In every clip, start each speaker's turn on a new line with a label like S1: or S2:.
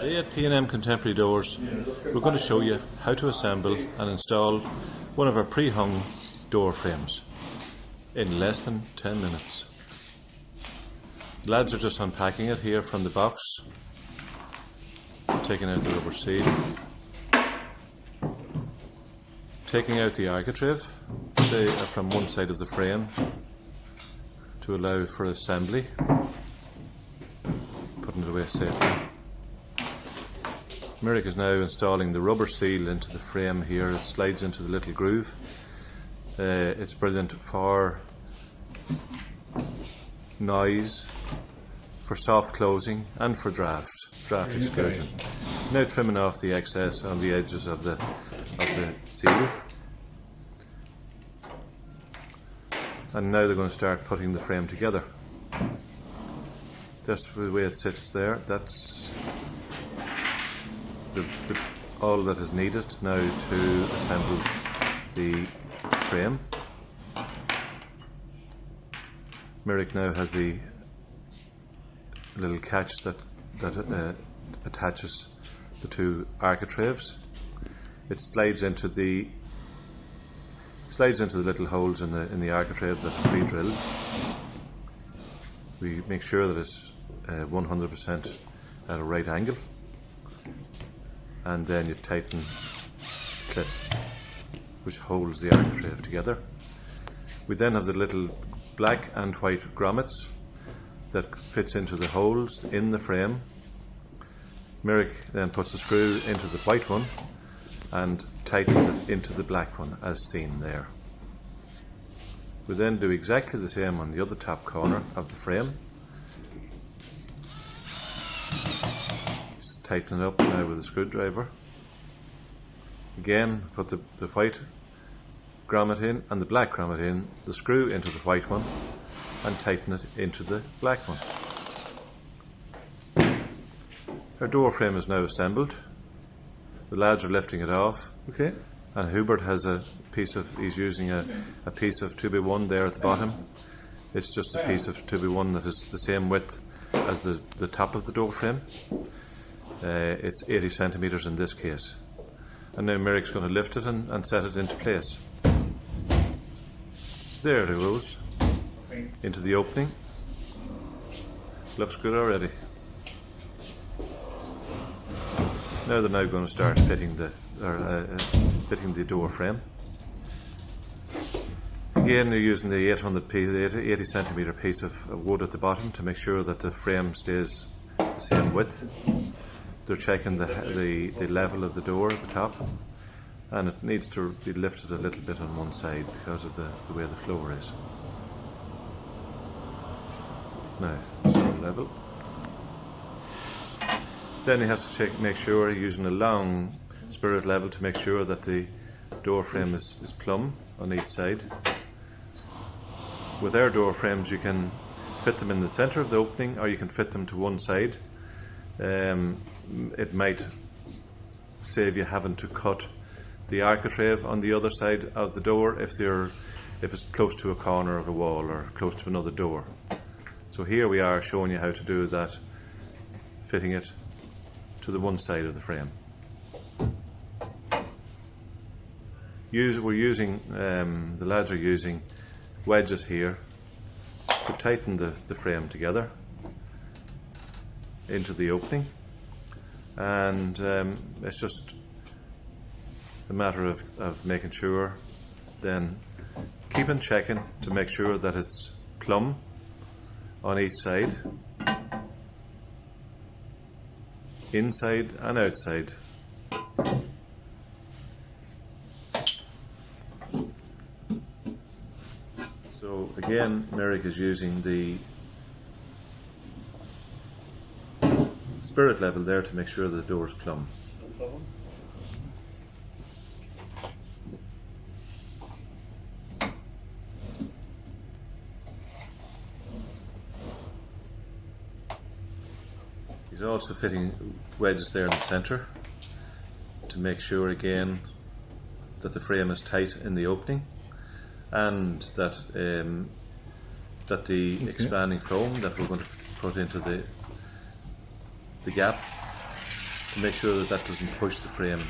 S1: Today at P&M Contemporary Doors, we're going to show you how to assemble and install one of our pre-hung door frames in less than 10 minutes. The lads are just unpacking it here from the box, taking out the rubber seal, taking out the architrave from one side of the frame to allow for assembly, putting it away safely. Mirik is now installing the rubber seal into the frame here. It slides into the little groove. It's brilliant for noise, for soft closing and for draft exclusion. Now trimming off the excess on the edges of the seal. And now they're going to start putting the frame together. Just the way it sits there, that's all that is needed now to assemble the frame. Mirik now has the little catch that attaches the two architraves. It slides into the little holes in the architrave that's pre-drilled. We make sure that it's 100% at a right angle, and then you tighten the clip which holds the architrave together. We then have the little black and white grommets that fits into the holes in the frame. Mirik then puts the screw into the white one and tightens it into the black one as seen there. We then do exactly the same on the other top corner of the frame. Just tighten it up now with a screwdriver. Again, put the white grommet in and the black grommet in, the screw into the white one, and tighten it into the black one. Our door frame is now assembled. The lads are lifting it off.
S2: Okay.
S1: And Hubert has he's using a piece of 2x1 there at the bottom. It's just a piece of 2x1 that is the same width as the top of the door frame. It's 80 centimetres in this case. And now Mirik's going to lift it and set it into place. So there it goes, into the opening. Looks good already. Now they're going to start fitting the door frame. Again, they're using the 80 centimetre piece of wood at the bottom to make sure that the frame stays the same width. They're checking the level of the door at the top, and it needs to be lifted a little bit on one side because of the way the floor is. Now, sort of level. Then you have to make sure you're using a long spirit level to make sure that the door frame is plumb on each side. With our door frames, you can fit them in the centre of the opening, or you can fit them to one side. It might save you having to cut the architrave on the other side of the door if it's close to a corner of a wall or close to another door. So here we are showing you how to do that, fitting it to the one side of the frame. The lads are using wedges here to tighten the frame together into the opening, and it's just a matter of making sure, then keeping checking to make sure that it's plumb on each side, inside and outside. So again, Mirik is using the spirit level there to make sure the door is plumb.
S2: No problem.
S1: He's also fitting wedges there in the centre to make sure again that the frame is tight in the opening, and that the expanding foam that we're going to put into the gap to make sure that that doesn't push the frame,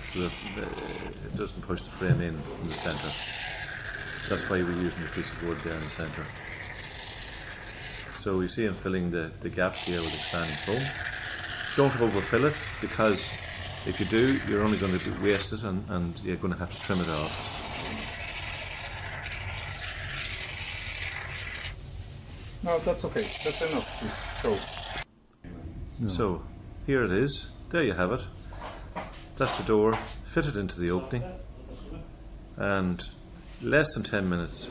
S1: so that it doesn't push the frame in the centre. That's why we're using the piece of wood there in the centre. So you see him filling the gaps here with expanding foam. Don't overfill it, because if you do, you're only going to waste it, and you're going to have to trim it off.
S2: No, that's okay. That's enough to show.
S1: No. So here it is. There you have it. That's the door fitted into the opening, and less than 10 minutes